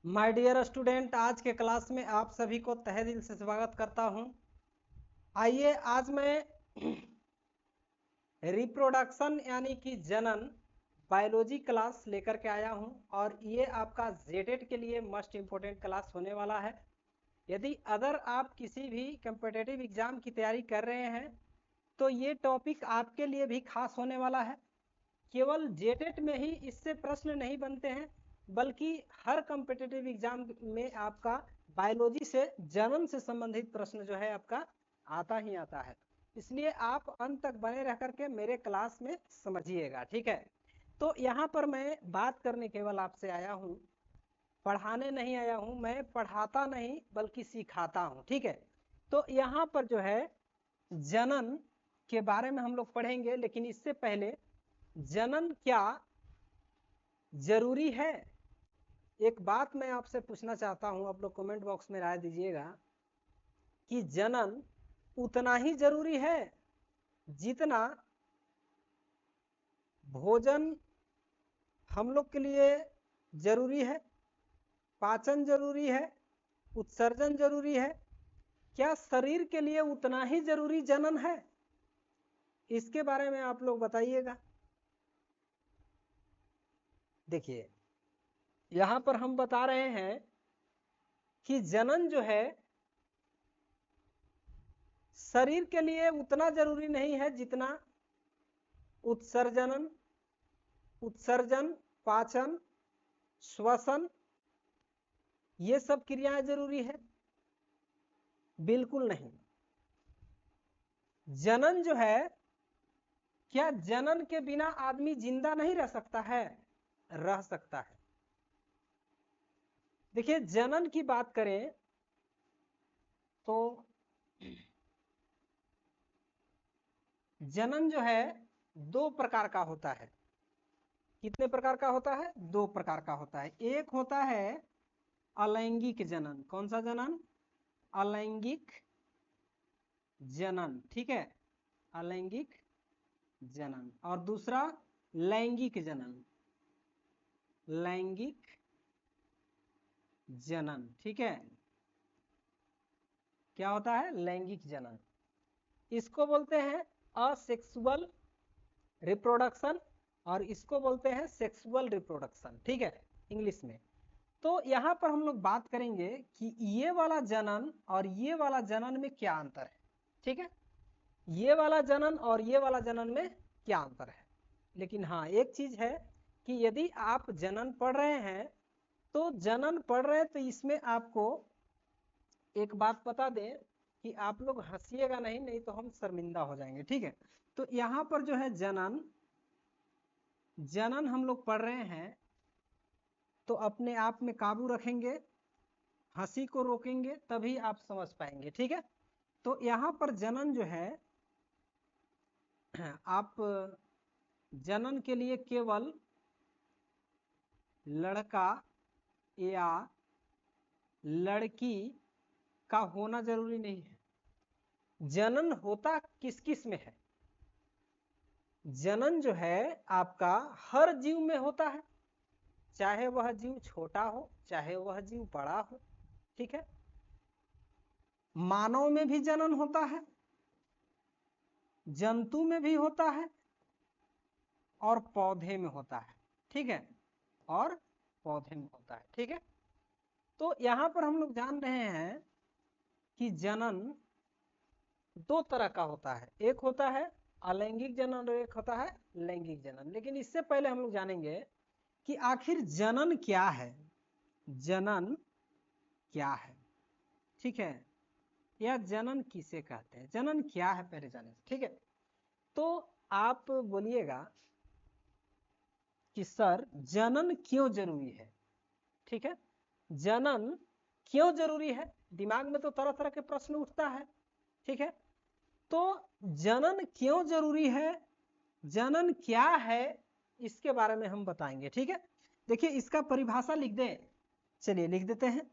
My dear student, आज के class में आप सभी को तहे दिल से स्वागत करता हूं। आइए आज मैं रिप्रोडक्शन यानी कि जनन बायोलॉजी क्लास लेकर के आया हूं और ये आपका जेटेट के लिए मस्ट इम्पोर्टेंट क्लास होने वाला है। यदि अगर आप किसी भी कम्पिटिटिव एग्जाम की तैयारी कर रहे हैं तो ये टॉपिक आपके लिए भी खास होने वाला है। केवल जेटेट में ही इससे प्रश्न नहीं बनते हैं, बल्कि हर कॉम्पिटिटिव एग्जाम में आपका बायोलॉजी से जनन से संबंधित प्रश्न जो है आपका आता ही आता है। इसलिए आप अंत तक बने रह करके मेरे क्लास में समझिएगा, ठीक है। तो यहाँ पर मैं बात करने केवल आपसे आया हूँ, पढ़ाने नहीं आया हूँ। मैं पढ़ाता नहीं बल्कि सिखाता हूँ, ठीक है। तो यहाँ पर जो है जनन के बारे में हम लोग पढ़ेंगे, लेकिन इससे पहले जनन क्या जरूरी है, एक बात मैं आपसे पूछना चाहता हूं। आप लोग कमेंट बॉक्स में राय दीजिएगा कि जनन उतना ही जरूरी है जितना भोजन हम लोग के लिए जरूरी है, पाचन जरूरी है, उत्सर्जन जरूरी है। क्या शरीर के लिए उतना ही जरूरी जनन है? इसके बारे में आप लोग बताइएगा। देखिए, यहां पर हम बता रहे हैं कि जनन जो है शरीर के लिए उतना जरूरी नहीं है जितना उत्सर्जन, पाचन, श्वसन, ये सब क्रियाएं जरूरी है। बिल्कुल नहीं। जनन जो है, क्या जनन के बिना आदमी जिंदा नहीं रह सकता है? रह सकता है। देखिए, जनन की बात करें तो जनन जो है दो प्रकार का होता है। कितने प्रकार का होता है? दो प्रकार का होता है। एक होता है अलैंगिक जनन। कौन सा जनन? अलैंगिक जनन, ठीक है, अलैंगिक जनन। और दूसरा लैंगिक जनन, लैंगिक जनन, ठीक है। क्या होता है? लैंगिक जनन। इसको बोलते हैं असेक्सुअल रिप्रोडक्शन और इसको बोलते हैं सेक्सुअल रिप्रोडक्शन, ठीक है, इंग्लिश में। तो यहाँ पर हम लोग बात करेंगे कि ये वाला जनन और ये वाला जनन में क्या अंतर है, ठीक है। ये वाला जनन और ये वाला जनन में क्या अंतर है। लेकिन हाँ, एक चीज है कि यदि आप जनन पढ़ रहे हैं तो जनन पढ़ रहे हैं तो इसमें आपको एक बात बता दें कि आप लोग हंसिएगा नहीं, नहीं तो हम शर्मिंदा हो जाएंगे, ठीक है। तो यहाँ पर जो है जनन जनन हम लोग पढ़ रहे हैं तो अपने आप में काबू रखेंगे, हंसी को रोकेंगे, तभी आप समझ पाएंगे, ठीक है। तो यहाँ पर जनन जो है, आप जनन के लिए केवल लड़का या लड़की का होना जरूरी नहीं है। जनन होता किस किस में है? जनन जो है आपका हर जीव में होता है, चाहे वह जीव छोटा हो चाहे वह जीव बड़ा हो, ठीक है। मानव में भी जनन होता है, जंतु में भी होता है और पौधे में होता है, ठीक है, और पौधे में होता है, ठीक है। तो यहां पर हम लोग जान रहे हैं कि जनन दो तरह का होता है। एक होता है अलैंगिक जनन और एक होता है लैंगिक जनन। लेकिन इससे पहले हम लोग जानेंगे कि आखिर जनन क्या है। जनन क्या है, ठीक है, या जनन किसे कहते हैं, जनन क्या है, पहले जाने, ठीक है। तो आप बोलिएगा कि सर जनन क्यों जरूरी है, ठीक है। जनन क्यों जरूरी है? दिमाग में तो तरह तरह के प्रश्न उठता है, ठीक है। तो जनन क्यों जरूरी है, जनन क्या है, इसके बारे में हम बताएंगे, ठीक है। देखिए, इसका परिभाषा लिख दें। चलिए लिख देते हैं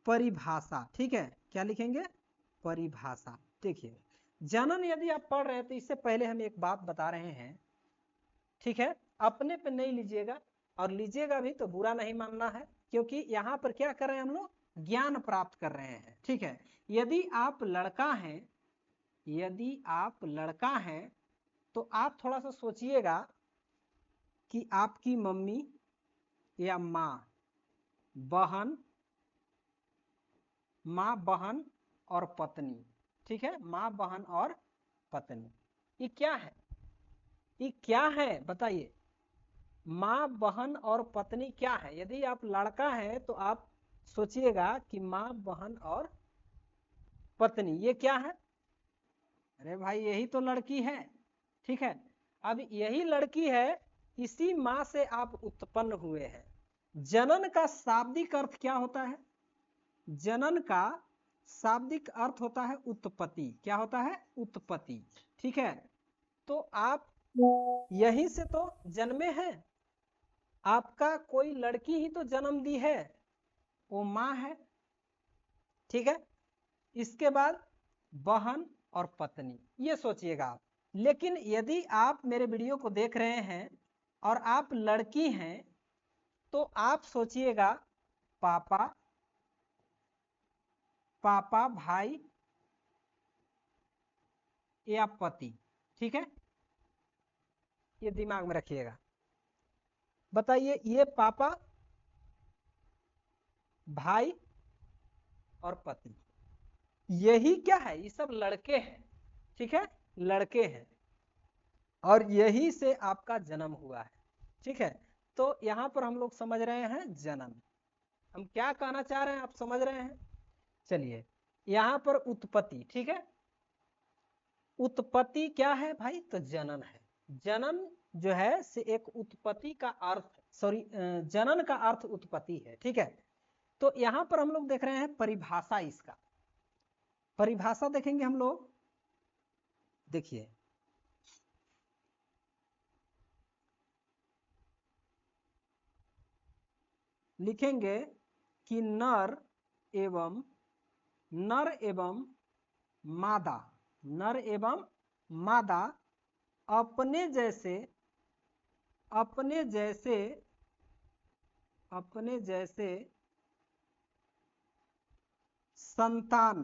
परिभाषा, ठीक है। क्या लिखेंगे? परिभाषा। देखिए, जनन यदि आप पढ़ रहे हैं तो इससे पहले हम एक बात बता रहे हैं, ठीक है, अपने पे नहीं लीजिएगा, और लीजिएगा भी तो बुरा नहीं मानना है, क्योंकि यहाँ पर क्या कर रहे हैं हम लोग, ज्ञान प्राप्त कर रहे हैं। ठीक है, यदि आप लड़का हैं, यदि आप लड़का हैं तो आप थोड़ा सा सोचिएगा कि आपकी मम्मी या माँ, बहन, माँ, बहन और पत्नी, ठीक है, माँ, बहन और पत्नी, ये क्या है, ये क्या है बताइए, माँ, बहन और पत्नी क्या है। यदि आप लड़का है तो आप सोचिएगा कि माँ, बहन और पत्नी ये क्या है। अरे भाई यही तो लड़की है। ठीक है, अब यही लड़की है, इसी माँ से आप उत्पन्न हुए हैं। जनन का शाब्दिक अर्थ क्या होता है, जनन का शाब्दिक अर्थ होता है उत्पत्ति। क्या होता है, उत्पत्ति। ठीक है, तो आप यहीं से तो जन्मे हैं, आपका कोई लड़की ही तो जन्म दी है, वो माँ है। ठीक है, इसके बाद बहन और पत्नी, ये सोचिएगा आप। लेकिन यदि आप मेरे वीडियो को देख रहे हैं और आप लड़की हैं तो आप सोचिएगा पापा, पापा, भाई या पति। ठीक है, ये दिमाग में रखिएगा। बताइए, ये पापा, भाई और पति, यही क्या है, ये सब लड़के हैं। ठीक है, लड़के हैं और यही से आपका जन्म हुआ है। ठीक है, तो यहां पर हम लोग समझ रहे हैं जनन, हम क्या कहना चाह रहे हैं आप समझ रहे हैं। चलिए, यहां पर उत्पत्ति। ठीक है, उत्पत्ति क्या है भाई, तो जनन है। जनन जो है से एक उत्पत्ति का अर्थ, सॉरी, जनन का अर्थ उत्पत्ति है। ठीक है, तो यहां पर हम लोग देख रहे हैं परिभाषा, इसका परिभाषा देखेंगे हम लोग। देखिए, लिखेंगे कि नर एवं मादा, नर एवं मादा अपने जैसे संतान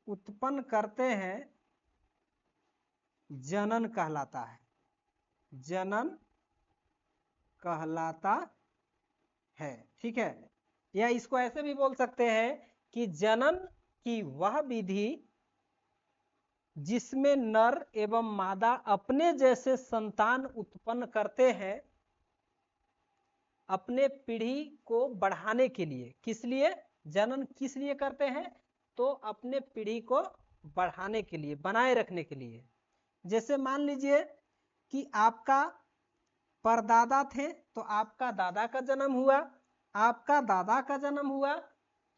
उत्पन्न करते हैं, जनन कहलाता है, जनन कहलाता है। ठीक है, या इसको ऐसे भी बोल सकते हैं कि जनन की वह विधि जिसमें नर एवं मादा अपने जैसे संतान उत्पन्न करते हैं, अपने पीढ़ी को बढ़ाने के लिए। किस लिए जनन, किस लिए करते हैं, तो अपने पीढ़ी को बढ़ाने के लिए, बनाए रखने के लिए। जैसे मान लीजिए कि आपका परदादा थे तो आपका दादा का जन्म हुआ, आपका दादा का जन्म हुआ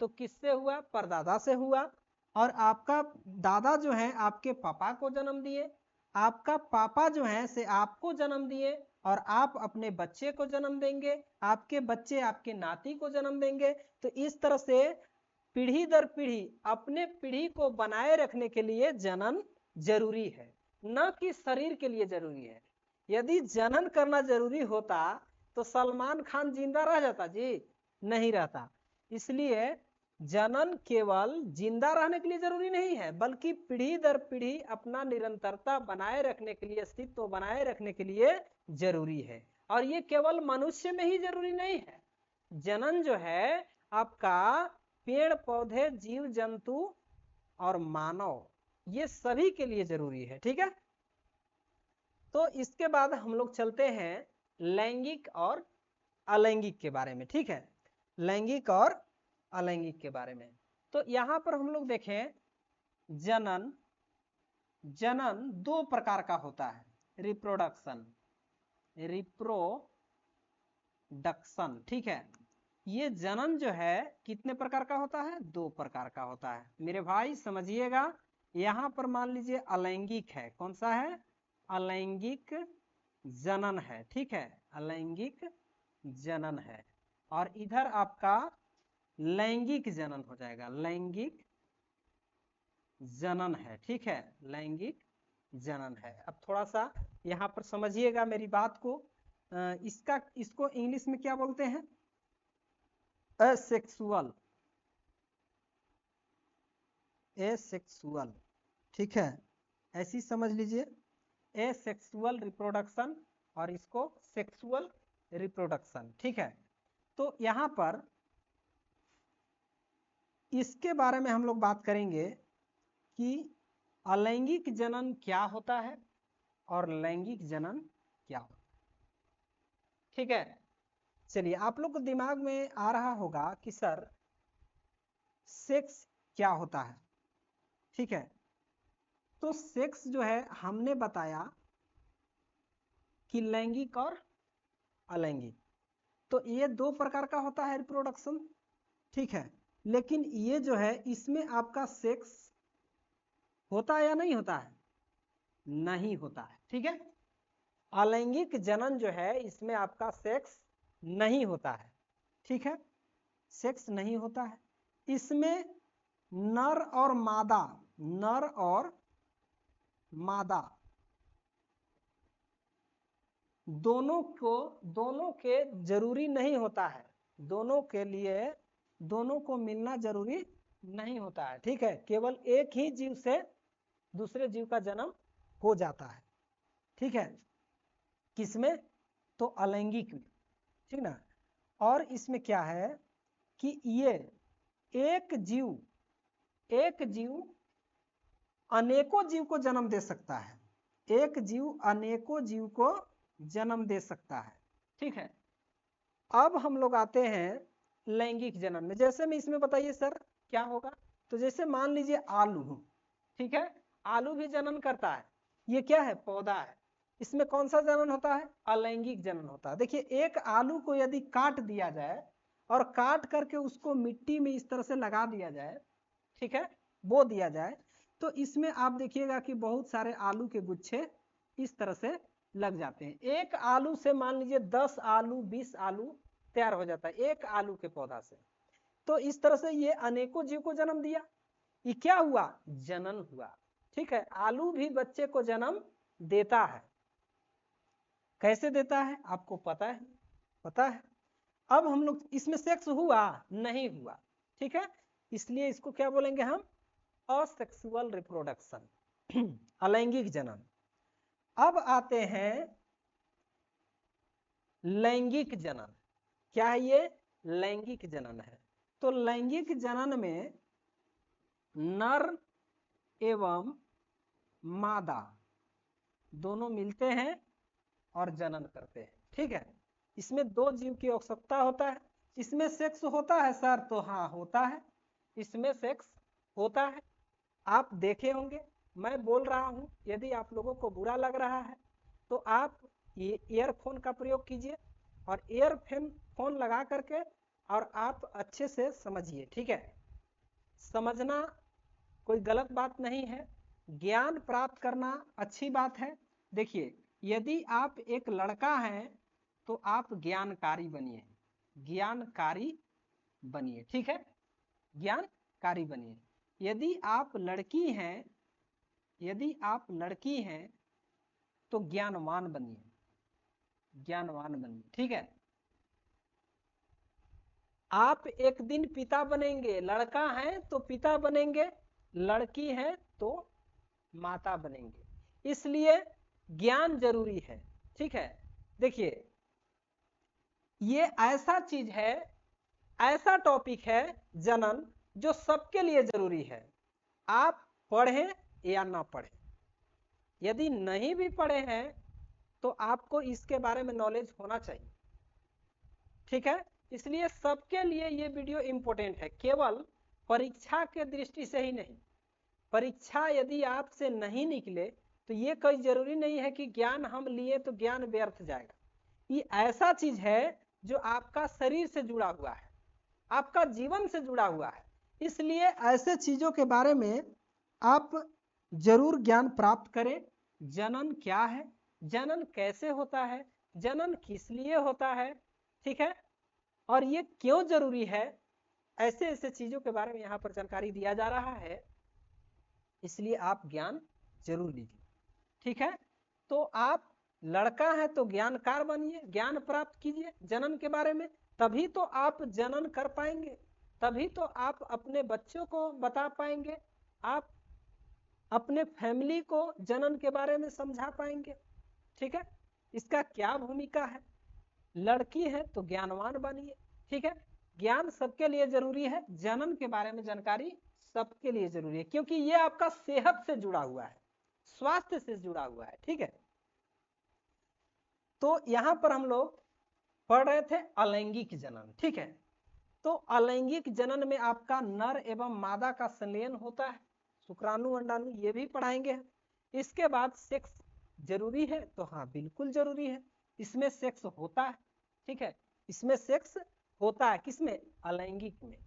तो किससे हुआ, परदादा से हुआ, और आपका दादा जो है आपके पापा को जन्म दिए, आपका पापा जो है से आपको जन्म दिए, और आप अपने बच्चे को जन्म देंगे, आपके बच्चे आपके नाती को जन्म देंगे। तो इस तरह से पीढ़ी दर पीढ़ी अपने पीढ़ी को बनाए रखने के लिए जनन जरूरी है, न कि शरीर के लिए जरूरी है। यदि जनन करना जरूरी होता तो सलमान खान जिंदा रह जाता जी, नहीं रहता। इसलिए जनन केवल जिंदा रहने के लिए जरूरी नहीं है, बल्कि पीढ़ी दर पीढ़ी अपना निरंतरता बनाए रखने के लिए, अस्तित्व बनाए रखने के लिए जरूरी है। और ये केवल मनुष्य में ही जरूरी नहीं है, जनन जो है आपका पेड़ पौधे, जीव जंतु और मानव, ये सभी के लिए जरूरी है। ठीक है, तो इसके बाद हम लोग चलते हैं लैंगिक और अलैंगिक के बारे में। ठीक है, लैंगिक और अलैंगिक के बारे में। तो यहां पर हम लोग देखें, जनन दो प्रकार का होता है, रिप्रोडक्शन। ठीक है, ये जनन जो है कितने प्रकार का होता है, दो प्रकार का होता है। मेरे भाई समझिएगा, यहां पर मान लीजिए अलैंगिक है, कौन सा है, अलैंगिक जनन है। ठीक है, अलैंगिक जनन है, और इधर आपका लैंगिक जनन हो जाएगा, लैंगिक जनन है, ठीक है, लैंगिक जनन है। अब थोड़ा सा यहाँ पर समझिएगा मेरी बात को, इसको इंग्लिश में क्या बोलते हैं? असेक्सुअल, एसेक्सुअल, ठीक है, ऐसी समझ लीजिए, एसेक्सुअल रिप्रोडक्शन और इसको सेक्सुअल रिप्रोडक्शन, ठीक है। तो यहाँ पर इसके बारे में हम लोग बात करेंगे कि अलैंगिक जनन क्या होता है और लैंगिक जनन क्या होता है, ठीक है। चलिए, आप लोग को दिमाग में आ रहा होगा कि सर सेक्स क्या होता है, ठीक है। तो सेक्स जो है हमने बताया कि लैंगिक और अलैंगिक, तो ये दो प्रकार का होता है रिप्रोडक्शन, ठीक है। लेकिन ये जो है इसमें आपका सेक्स होता है या नहीं होता है? नहीं होता है, ठीक है। अलैंगिक जनन जो है इसमें आपका सेक्स नहीं होता है, ठीक है, सेक्स नहीं होता है। इसमें नर और मादा, नर और मादा दोनों के जरूरी नहीं होता है, दोनों के लिए दोनों को मिलना जरूरी नहीं होता है, ठीक है। केवल एक ही जीव से दूसरे जीव का जन्म हो जाता है, ठीक है। किसमें? तो अलैंगिक में, ठीक ना। और इसमें क्या है कि ये एक जीव अनेकों जीव को जन्म दे सकता है, एक जीव अनेकों जीव को जन्म दे सकता है, ठीक है। अब हम लोग आते हैं लैंगिक जनन में। जैसे में इसमें बताइए सर क्या होगा? तो जैसे मान लीजिए आलू, ठीक है, आलू भी जनन करता है, ये क्या है? पौधा है। इसमें कौन सा जनन होता है? अलैंगिक जनन होता है। देखिए, एक आलू को यदि काट दिया जाए और काट करके उसको मिट्टी में इस तरह से लगा दिया जाए, ठीक है, बो दिया जाए, तो इसमें आप देखिएगा कि बहुत सारे आलू के गुच्छे इस तरह से लग जाते हैं। एक आलू से मान लीजिए 10 आलू 20 आलू तैयार हो जाता है एक आलू के पौधा से। तो इस तरह से ये अनेकों जीव को जन्म दिया। ये क्या हुआ? जनन हुआ, ठीक है। आलू भी बच्चे को जन्म देता है। कैसे देता है आपको पता है? पता है। अब हम लोग इसमें सेक्स हुआ? नहीं हुआ, ठीक है। इसलिए इसको क्या बोलेंगे हम? असेक्सुअल रिप्रोडक्शन, अलैंगिक जनन। अब आते हैं लैंगिक जनन। क्या है ये? लैंगिक जनन है। तो लैंगिक जनन में नर एवं मादा दोनों मिलते हैं और जनन करते हैं, ठीक है। इसमें दो जीव की आवश्यकता होता है। इसमें सेक्स होता है सर? तो हाँ होता है, इसमें सेक्स होता है। आप देखे होंगे, मैं बोल रहा हूं, यदि आप लोगों को बुरा लग रहा है तो आप ये ईयरफोन का प्रयोग कीजिए और ईयरफोन लगा करके और आप अच्छे से समझिए, ठीक है। समझना कोई गलत बात नहीं है, ज्ञान प्राप्त करना अच्छी बात है। देखिए, यदि आप एक लड़का हैं तो आप ज्ञानकारी बनिए, ज्ञानकारी बनिए, ठीक है, ज्ञानकारी बनिए। यदि आप लड़की हैं, यदि आप लड़की हैं तो ज्ञानवान बनिए, ज्ञानवान बनिए, ठीक है। आप एक दिन पिता बनेंगे, लड़का है तो पिता बनेंगे, लड़की है तो माता बनेंगे। इसलिए ज्ञान जरूरी है, ठीक है। देखिए, ये ऐसा चीज है, ऐसा टॉपिक है जनन, जो सबके लिए जरूरी है। आप पढ़ें या ना पढ़ें, यदि नहीं भी पढ़े हैं तो आपको इसके बारे में नॉलेज होना चाहिए, ठीक है। इसलिए सबके लिए ये वीडियो इंपॉर्टेंट है, केवल परीक्षा के दृष्टि से ही नहीं। परीक्षा यदि आपसे नहीं निकले तो ये कोई जरूरी नहीं है कि ज्ञान हम लिए तो ज्ञान व्यर्थ जाएगा। ये ऐसा चीज है जो आपका शरीर से जुड़ा हुआ है, आपका जीवन से जुड़ा हुआ है। इसलिए ऐसे चीजों के बारे में आप जरूर ज्ञान प्राप्त करें। जनन क्या है, जनन कैसे होता है, जनन किस लिए होता है, ठीक है, और ये क्यों जरूरी है, ऐसे ऐसे चीजों के बारे में यहाँ पर जानकारी दिया जा रहा है। इसलिए आप ज्ञान जरूर लीजिए। ठीक है, तो आप लड़का है तो ज्ञानकार बनिए, ज्ञान प्राप्त कीजिए जनन के बारे में, तभी तो आप जनन कर पाएंगे, तभी तो आप अपने बच्चों को बता पाएंगे, आप अपने फैमिली को जनन के बारे में समझा पाएंगे। ठीक है, इसका क्या भूमिका है। लड़की है तो ज्ञानवान बनिए। ठीक है, ज्ञान सबके लिए जरूरी है, जनन के बारे में जानकारी सबके लिए जरूरी है, क्योंकि ये आपका सेहत से जुड़ा हुआ है, स्वास्थ्य से जुड़ा हुआ है। ठीक है, तो यहां पर हम लोग पढ़ रहे थे अलैंगिक जनन। ठीक है, तो अलैंगिक जनन में आपका नर एवं मादा का संलयन होता है, शुक्राणु अंडाणु ये भी पढ़ाएंगे। इसके बाद सेक्स जरूरी है, तो हाँ बिल्कुल जरूरी है, इसमें सेक्स होता है। ठीक है, इसमें सेक्स होता है, किसमें, अलैंगिक में।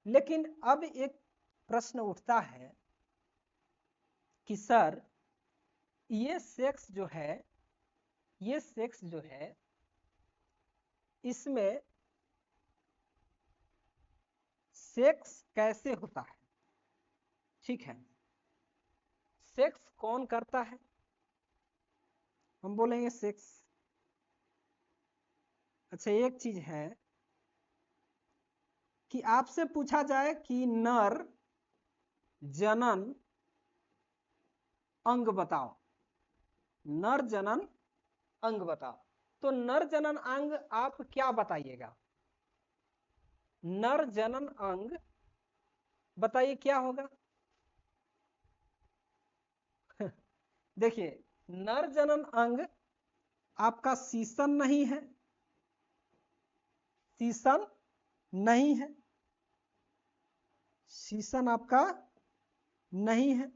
लेकिन अब एक प्रश्न उठता है कि सर ये सेक्स जो है, ये सेक्स जो है इसमें सेक्स कैसे होता है। ठीक है, सेक्स कौन करता है, हम बोलेंगे सेक्स। अच्छा, एक चीज है कि आपसे पूछा जाए कि नर जनन अंग बताओ, नर जनन अंग बताओ, तो नर जनन अंग आप क्या बताइएगा, नर जनन अंग बताइए क्या होगा। देखिए, नर जनन अंग आपका सीसन नहीं है, सीसन नहीं है, सीसन आपका नहीं है,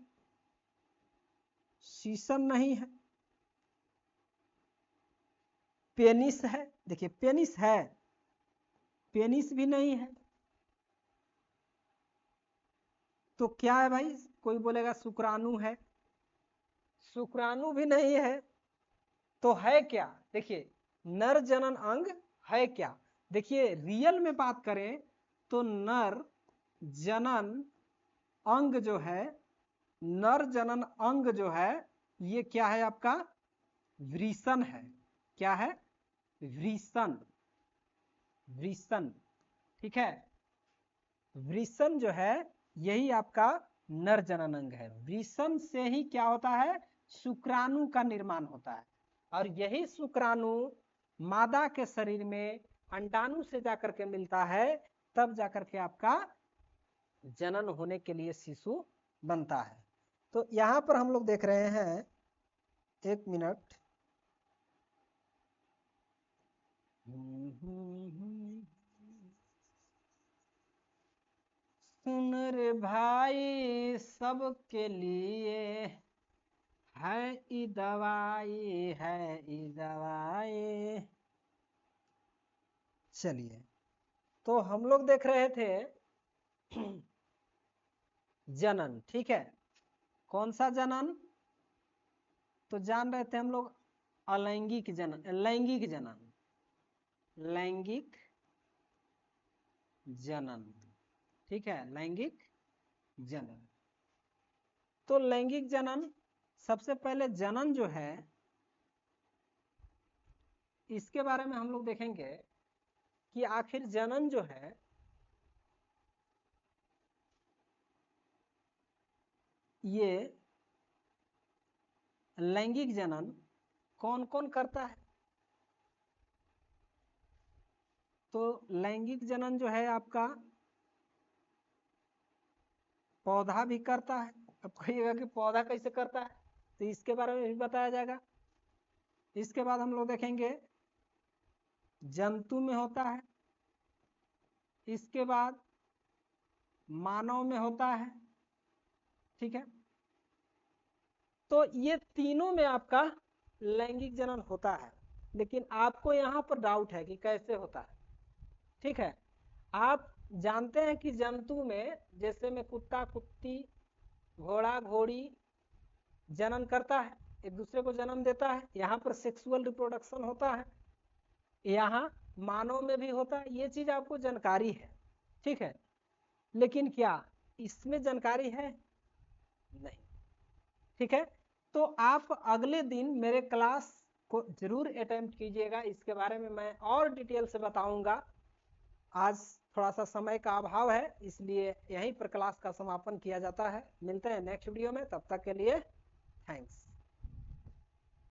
सीसन नहीं है। पेनिस है, देखिए पेनिस है, पेनिस भी नहीं है। तो क्या है भाई, कोई बोलेगा शुक्राणु है, शुक्राणु भी नहीं है, तो है क्या। देखिए, नर जनन अंग है क्या, देखिए रियल में बात करें तो नर जनन अंग जो है, नर जनन अंग जो है ये क्या है आपका, वृषण है। क्या है, वृषण, वृषण। ठीक है, वृषण जो है यही आपका नर जनन अंग है, वृषण से ही क्या होता है, शुक्राणु का निर्माण होता है, और यही शुक्राणु मादा के शरीर में अंडाणु से जाकर के मिलता है, तब जाकर के आपका जनन होने के लिए शिशु बनता है। तो यहां पर हम लोग देख रहे हैं, एक मिनट, सुन रे भाई सबके लिए है ई दवाई, है ई दवाई। चलिए, तो हम लोग देख रहे थे जनन। ठीक है, कौन सा जनन, तो जान रहे थे हम लोग अलैंगिक जनन, लैंगिक जनन, लैंगिक जनन। ठीक है, लैंगिक जनन। तो लैंगिक जनन, सबसे पहले जनन जो है इसके बारे में हम लोग देखेंगे कि आखिर जनन जो है ये लैंगिक जनन कौन कौन करता है। तो लैंगिक जनन जो है आपका पौधा भी करता है। अब कहिएगा कि पौधा कैसे करता है, तो इसके बारे में भी बताया जाएगा। इसके बाद हम लोग देखेंगे जंतु में होता है, इसके बाद मानव में होता है। ठीक है, तो ये तीनों में आपका लैंगिक जनन होता है, लेकिन आपको यहाँ पर डाउट है कि कैसे होता है। ठीक है, आप जानते हैं कि जंतु में जैसे में कुत्ता कुत्ती घोड़ा घोड़ी जनन करता है, एक दूसरे को जन्म देता है, यहाँ पर सेक्सुअल रिप्रोडक्शन होता है, यहाँ मानव में भी होता है, ये चीज आपको जानकारी है। ठीक है, लेकिन क्या इसमें जानकारी है, नहीं। ठीक है, तो आप अगले दिन मेरे क्लास को जरूर अटेम्प्ट कीजिएगा, इसके बारे में मैं और डिटेल से बताऊंगा। आज थोड़ा सा समय का अभाव है, इसलिए यहीं पर क्लास का समापन किया जाता है। मिलते हैं नेक्स्ट वीडियो में, तब तक के लिए थैंक्स।